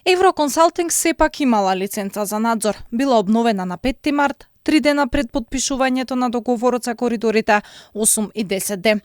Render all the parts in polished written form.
Евроконсалтинг сепак имала лиценца за надзор. Била обновена на 5 март, 3 дена пред подпишувањето на договорот за коридорите 8 и 10D.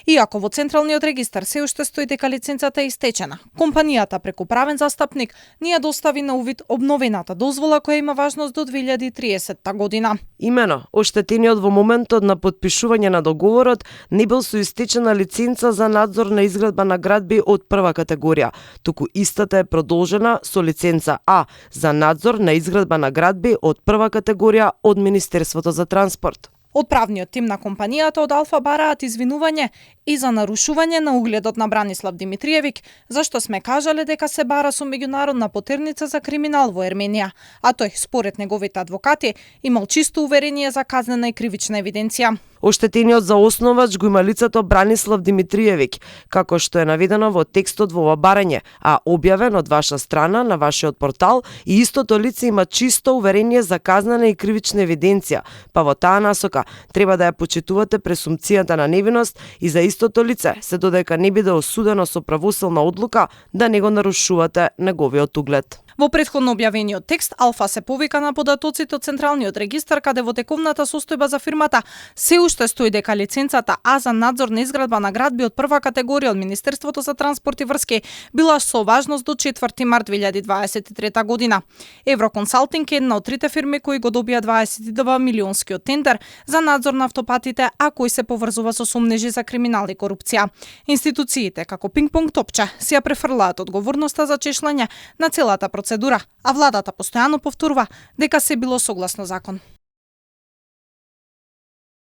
Иако во Централниот регистар се уште стои дека лиценцата е истечена, компанијата преку правен застапник ни ја достави на увид обновената дозвола која има важност до 2030 година. Имено, оштетениот во моментот на подпишување на договорот не бил со истечена лиценца за надзор на изградба на градби од прва категорија, туку истата е продолжена со лиценца А за надзор на изградба на градби од прва категорија од Министерството за транспорт. Од правниот тим на компанијата од Алфа бараат извинување и за нарушување на угледот на Бранислав Димитриевиќ, зашто сме кажале дека се бара со меѓународна потерница за криминал во Ерменија, а тој, според неговите адвокати, имал чисто уверение за казнена и кривична евиденција. Оштетениот за основач го има лицето Бранислав Димитриевиќ, како што е наведено во текстот во ова барање, а објавен од ваша страна на вашиот портал, и истото лице има чисто уверение за казнена и кривична евиденција, па во таа насока треба да ја почитувате пресумцијата на невиност и за истото лице, се додека не биде осудено со правосилна одлука, да не го нарушувате неговиот углед. Во претходно објавениот текст, Алфа се повика на податоците од Централниот регистар, каде во тековната состојба за фирмата се уште стои дека лиценцата А за надзор на изградба на градби од прва категорија од Министерството за транспорт и врски била со важност до 4 март 2023 година. Евроконсалтинг е една од трите фирми кои го добија 22 милионскиот тендер за надзор на автопатите, а кој се поврзува со сомнежи за криминал и корупција. Институциите, како пинг-понг топче, си ја префрлаат одговорноста за чешлање на целата процедура, а владата постојано повторува дека се било согласно закон.